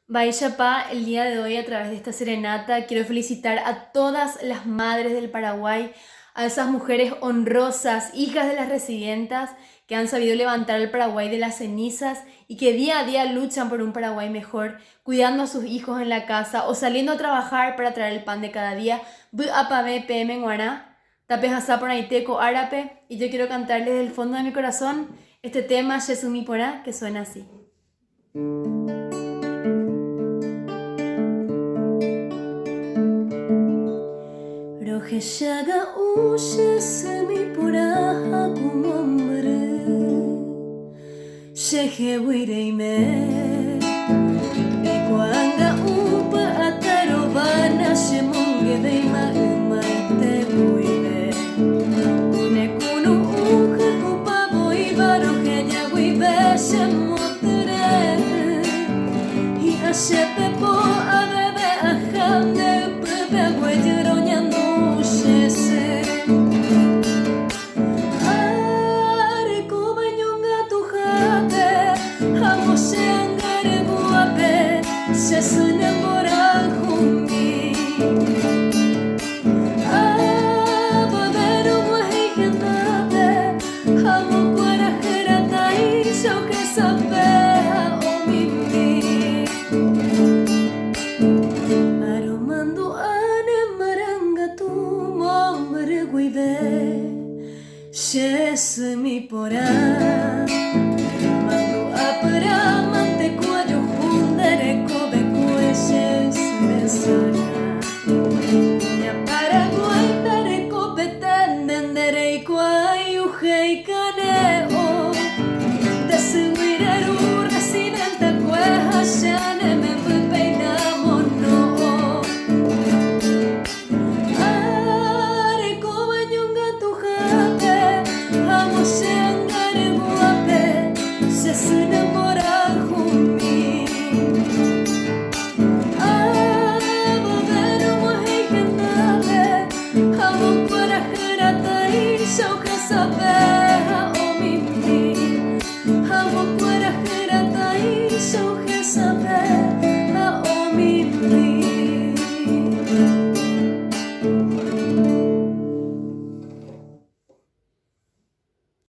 Baishapa, el día de hoy a través de esta serenata quiero felicitar a todas las madres del Paraguay, a esas mujeres honrosas, hijas de las residentas, que han sabido levantar al Paraguay de las cenizas y que día a día luchan por un Paraguay mejor, cuidando a sus hijos en la casa o saliendo a trabajar para traer el pan de cada día. Buapabe PM Guaná, Tapejasá por Aiteco Árape, y yo quiero cantarles desde el fondo de mi corazón este tema Yesumi Porá, que suena así. Rojeshaga Yesumi Porá como hombre Shehewireime Ekuanga upa atarobana Shemunge deima umaite buibe Unekunu uja upa boiba Rojeya wibe shemotere Y ashepepo abebe ajande Pepe hueyero nyandu shese Yesumi Porá Mando apara mante cuayo hundere kobe kueshe suresana Ya Paraguay dare kobe tendendere ikuai ujei kaneo Desuireru residente kueha shane me peina mono Are kobe nyunga tujate Shangare guape se enamora jumi Abadero mohikenade Hamo para jerata y shoja sabeha omimi Hamo para jerata y shoja sabeha